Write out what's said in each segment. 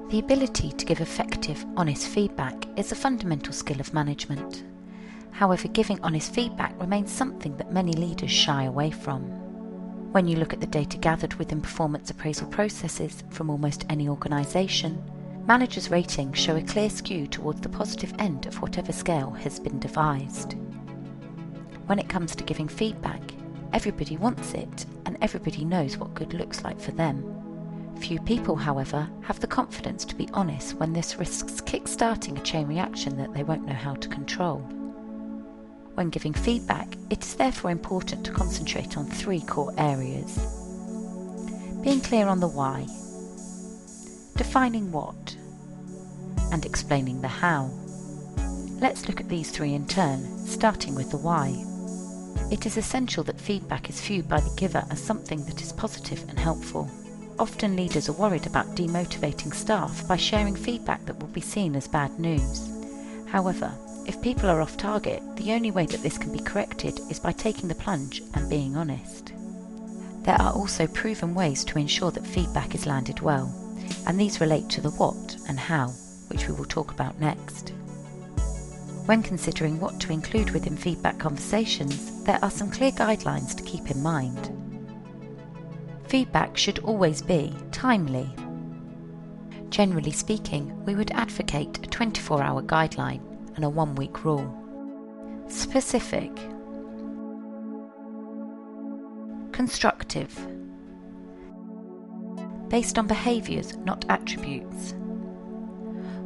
The ability to give effective, honest feedback is a fundamental skill of management. However, giving honest feedback remains something that many leaders shy away from. When you look at the data gathered within performance appraisal processes from almost any organisation, managers' ratings show a clear skew towards the positive end of whatever scale has been devised. When it comes to giving feedback, everybody wants it and everybody knows what good looks like for them. Few people, however, have the confidence to be honest when this risks kick-starting a chain reaction that they won't know how to control. When giving feedback, it is therefore important to concentrate on 3 core areas. Being clear on the why, defining what, and explaining the how. Let's look at these 3 in turn, starting with the why. It is essential that feedback is viewed by the giver as something that is positive and helpful. Often leaders are worried about demotivating staff by sharing feedback that will be seen as bad news. However, if people are off target, the only way that this can be corrected is by taking the plunge and being honest. There are also proven ways to ensure that feedback is landed well, and these relate to the what and how, which we will talk about next. When considering what to include within feedback conversations, there are some clear guidelines to keep in mind. Feedback should always be timely. Generally speaking, we would advocate a 24-hour guideline and a 1-week rule. Specific. Constructive. Based on behaviours, not attributes.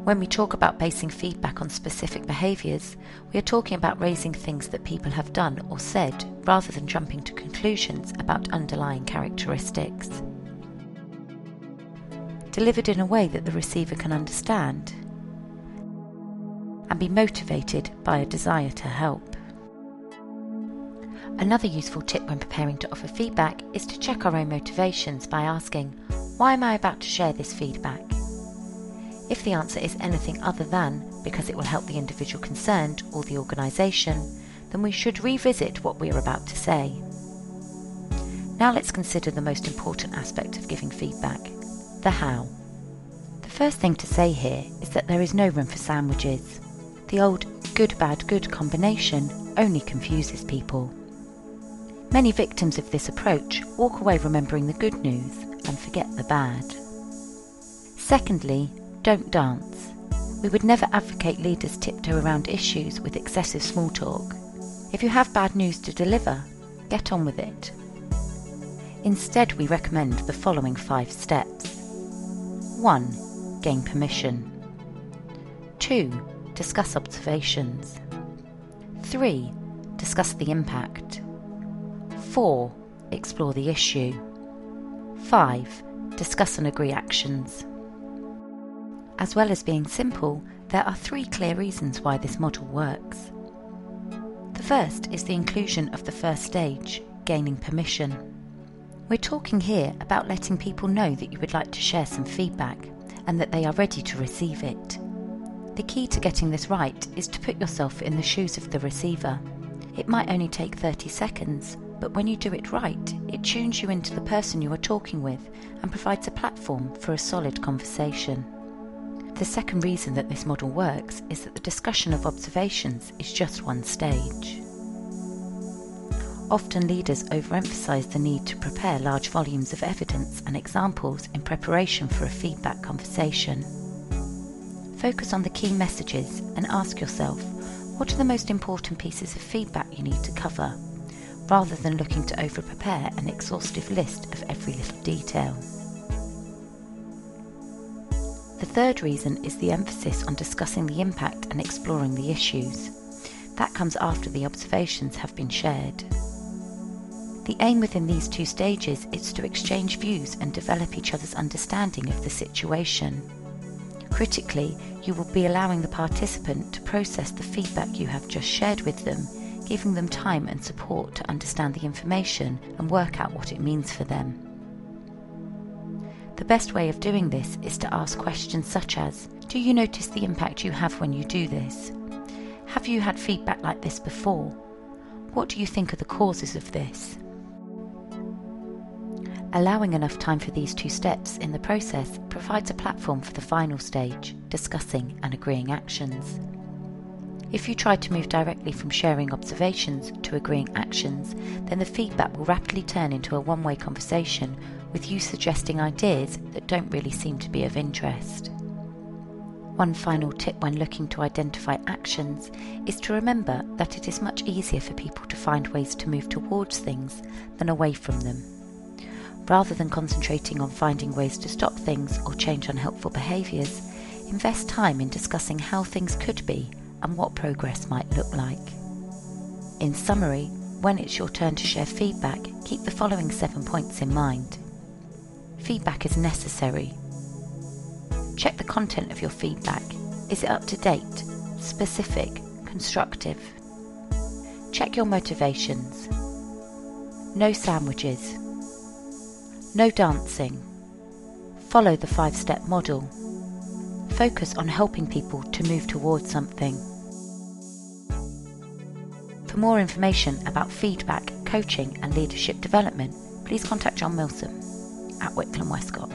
When we talk about basing feedback on specific behaviours, we are talking about raising things that people have done or said, rather than jumping to conclusions about underlying characteristics. Delivered in a way that the receiver can understand and be motivated by a desire to help. Another useful tip when preparing to offer feedback is to check our own motivations by asking, why am I about to share this feedback? If the answer is anything other than because it will help the individual concerned or the organisation, then we should revisit what we are about to say. Now let's consider the most important aspect of giving feedback, the how. The first thing to say here is that there is no room for sandwiches. The old good bad good combination only confuses people. Many victims of this approach walk away remembering the good news and forget the bad. Secondly, don't dance. We would never advocate leaders tiptoe around issues with excessive small talk. If you have bad news to deliver, get on with it. Instead, we recommend the following 5 steps. 1. Gain permission. 2. Discuss observations. 3. Discuss the impact. 4. Explore the issue. 5. Discuss and agree actions. As well as being simple, there are 3 clear reasons why this model works. The first is the inclusion of the first stage, gaining permission. We're talking here about letting people know that you would like to share some feedback and that they are ready to receive it. The key to getting this right is to put yourself in the shoes of the receiver. It might only take 30 seconds, but when you do it right, it tunes you into the person you are talking with and provides a platform for a solid conversation. The second reason that this model works is that the discussion of observations is just one stage. Often leaders overemphasize the need to prepare large volumes of evidence and examples in preparation for a feedback conversation. Focus on the key messages and ask yourself, what are the most important pieces of feedback you need to cover, rather than looking to over-prepare an exhaustive list of every little detail. The third reason is the emphasis on discussing the impact and exploring the issues. That comes after the observations have been shared. The aim within these 2 stages is to exchange views and develop each other's understanding of the situation. Critically, you will be allowing the participant to process the feedback you have just shared with them, giving them time and support to understand the information and work out what it means for them. The best way of doing this is to ask questions such as, do you notice the impact you have when you do this? Have you had feedback like this before? What do you think are the causes of this? Allowing enough time for these two steps in the process provides a platform for the final stage, discussing and agreeing actions. If you try to move directly from sharing observations to agreeing actions, then the feedback will rapidly turn into a one-way conversation with you suggesting ideas that don't really seem to be of interest. One final tip when looking to identify actions is to remember that it is much easier for people to find ways to move towards things than away from them. Rather than concentrating on finding ways to stop things or change unhelpful behaviours, invest time in discussing how things could be and what progress might look like. In summary, when it's your turn to share feedback, keep the following 7 points in mind. Feedback is necessary. Check the content of your feedback. Is it up to date, specific, constructive? Check your motivations. No sandwiches. No dancing. Follow the 5-step model. Focus on helping people to move towards something. For more information about feedback, coaching and leadership development, please contact John Milsom at Wickland, Westcott.